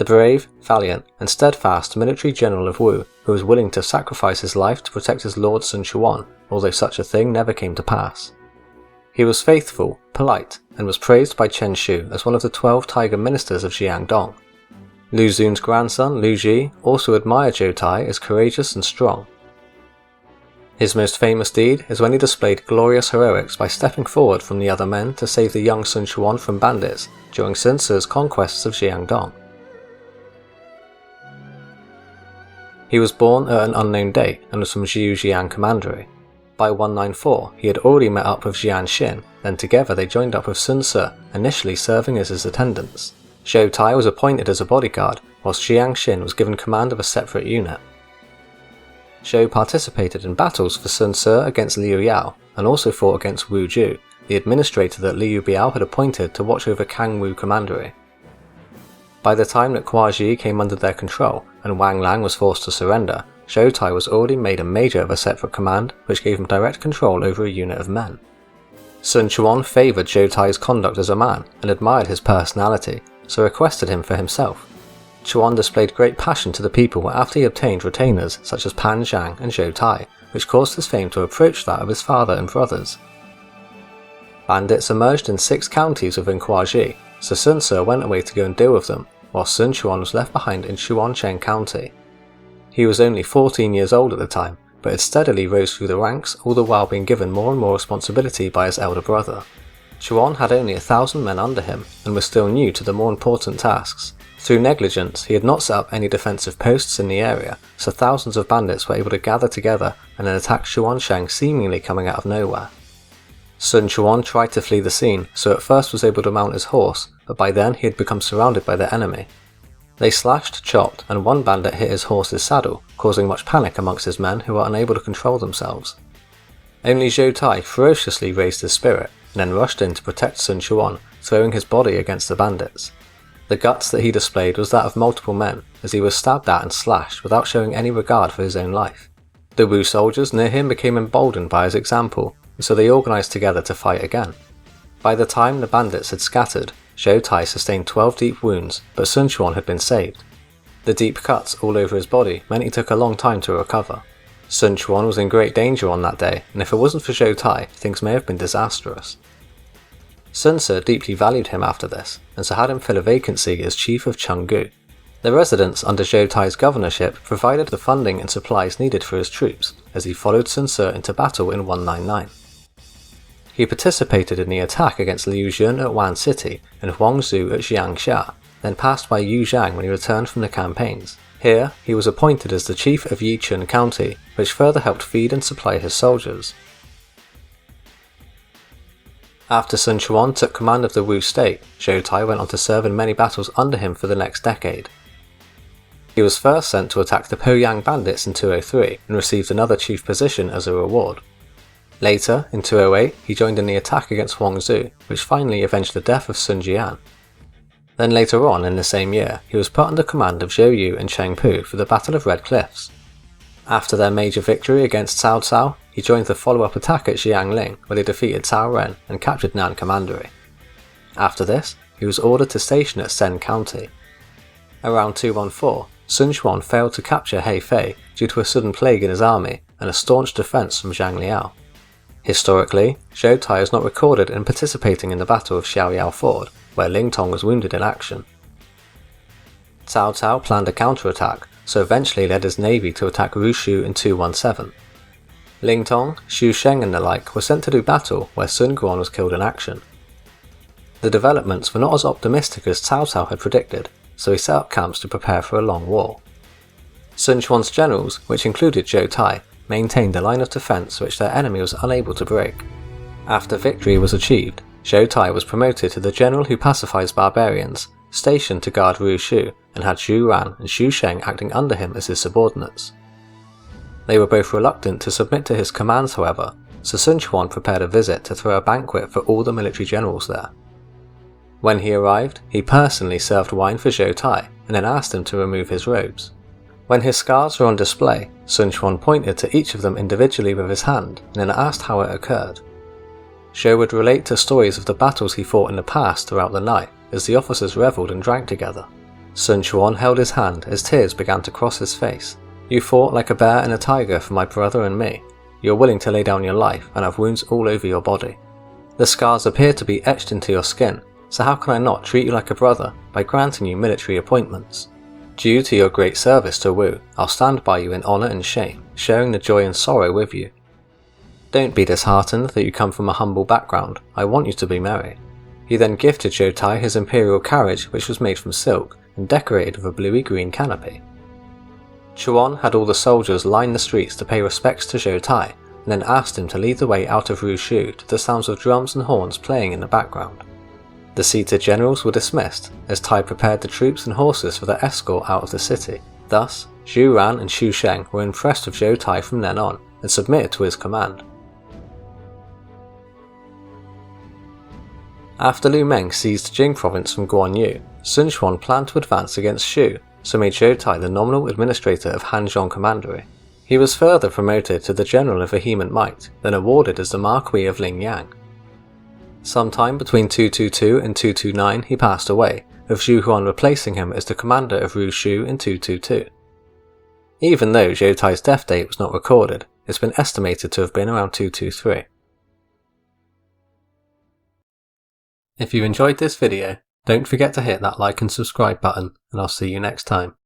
the brave, valiant, and steadfast military general of Wu who was willing to sacrifice his life to protect his lord Sun Quan, although such a thing never came to pass. He was faithful, polite, and was praised by Chen Shou as one of the 12 tiger ministers of Jiangdong. Lu Xun's grandson, Lu Ji, also admired Zhou Tai as courageous and strong. His most famous deed is when he displayed glorious heroics by stepping forward from the other men to save the young Sun Quan from bandits during Sun Ce's conquests of Jiangdong. He was born at an unknown date and was from Zhujiang Commandery. By 194, he had already met up with Jian Xin, then together they joined up with Sun Ce, initially serving as his attendants. Zhou Tai was appointed as a bodyguard, whilst Jiang Xin was given command of a separate unit. Shou participated in battles for Sun Ce against Liu Yao, and also fought against Wu Ju, the administrator that Liu Biao had appointed to watch over Kangwu Commandery. By the time that Kuaji came under their control and Wang Lang was forced to surrender, Zhou Tai was already made a major of a separate command which gave him direct control over a unit of men. Sun Quan favoured Zhou Tai's conduct as a man and admired his personality, so requested him for himself. Quan displayed great passion to the people after he obtained retainers such as Pan Zhang and Zhou Tai, which caused his fame to approach that of his father and brothers. Bandits emerged in 6 counties within Kuaji, so Sun Ce went away to go and deal with them, while Sun Quan was left behind in Chuancheng County. He was only 14 years old at the time, but had steadily rose through the ranks, all the while being given more and more responsibility by his elder brother. Quan had only 1,000 men under him, and was still new to the more important tasks. Through negligence, he had not set up any defensive posts in the area, so thousands of bandits were able to gather together and then attack Chuancheng seemingly coming out of nowhere. Sun Quan tried to flee the scene, so at first was able to mount his horse, but by then he had become surrounded by their enemy. They slashed, chopped, and one bandit hit his horse's saddle, causing much panic amongst his men who were unable to control themselves. Only Zhou Tai ferociously raised his spirit, and then rushed in to protect Sun Quan, throwing his body against the bandits. The guts that he displayed was that of multiple men, as he was stabbed at and slashed without showing any regard for his own life. The Wu soldiers near him became emboldened by his example, and so they organised together to fight again. By the time the bandits had scattered, Zhou Tai sustained 12 deep wounds, but Sun Quan had been saved. The deep cuts all over his body meant he took a long time to recover. Sun Quan was in great danger on that day, and if it wasn't for Zhou Tai, things may have been disastrous. Sun Ce deeply valued him after this, and so had him fill a vacancy as chief of Chenggu. The residents under Zhou Tai's governorship provided the funding and supplies needed for his troops, as he followed Sun Ce into battle in 199. He participated in the attack against Liu Jun at Wan City and Huang Zu at Jiangxia, then passed by Yu Zhang when he returned from the campaigns. Here, he was appointed as the chief of Yichun County, which further helped feed and supply his soldiers. After Sun Quan took command of the Wu state, Zhou Tai went on to serve in many battles under him for the next decade. He was first sent to attack the Poyang bandits in 203 and received another chief position as a reward. Later, in 208, he joined in the attack against Huang Zu, which finally avenged the death of Sun Jian. Then later on in the same year, he was put under command of Zhou Yu and Cheng Pu for the Battle of Red Cliffs. After their major victory against Cao Cao, he joined the follow-up attack at Xiangling, where they defeated Cao Ren and captured Nan Commandery. After this, he was ordered to station at Sen County. Around 214, Sun Quan failed to capture Hefei due to a sudden plague in his army and a staunch defense from Zhang Liao. Historically, Zhou Tai is not recorded in participating in the Battle of Xiaoyao Ford, where Ling Tong was wounded in action. Cao Cao planned a counterattack, so eventually led his navy to attack Rushu in 217. Ling Tong, Xu Sheng and the like were sent to do battle where Sun Quan was killed in action. The developments were not as optimistic as Cao Cao had predicted, so he set up camps to prepare for a long war. Sun Quan's generals, which included Zhou Tai, maintained a line of defense which their enemy was unable to break. After victory was achieved, Zhou Tai was promoted to the general who pacifies barbarians, stationed to guard Rushu, and had Xu Ran and Xu Sheng acting under him as his subordinates. They were both reluctant to submit to his commands however, so Sun Quan prepared a visit to throw a banquet for all the military generals there. When he arrived, he personally served wine for Zhou Tai and then asked him to remove his robes. When his scars were on display, Sun Quan pointed to each of them individually with his hand and then asked how it occurred. Shou would relate to stories of the battles he fought in the past throughout the night as the officers revelled and drank together. Sun Quan held his hand as tears began to cross his face. "You fought like a bear and a tiger for my brother and me. You're willing to lay down your life and have wounds all over your body. The scars appear to be etched into your skin, so how can I not treat you like a brother by granting you military appointments? Due to your great service to Wu, I'll stand by you in honour and shame, sharing the joy and sorrow with you. Don't be disheartened that you come from a humble background, I want you to be merry." He then gifted Zhou Tai his imperial carriage, which was made from silk and decorated with a bluey-green canopy. Chuan had all the soldiers line the streets to pay respects to Zhou Tai, and then asked him to lead the way out of Shou to the sounds of drums and horns playing in the background. The seated generals were dismissed, as Tai prepared the troops and horses for their escort out of the city. Thus, Zhu Ran and Xu Sheng were impressed with Zhou Tai from then on, and submitted to his command. After Lu Meng seized Jing province from Guan Yu, Sun Quan planned to advance against Shu, so made Zhou Tai the nominal administrator of Hanzhong Commandery. He was further promoted to the General of Vehement Might, then awarded as the Marquis of Lingyang. Sometime between 222 and 229 he passed away, with Zhu Huan replacing him as the commander of Shu in 222. Even though Zhou Tai's death date was not recorded, it's been estimated to have been around 223. If you enjoyed this video, don't forget to hit that like and subscribe button, and I'll see you next time.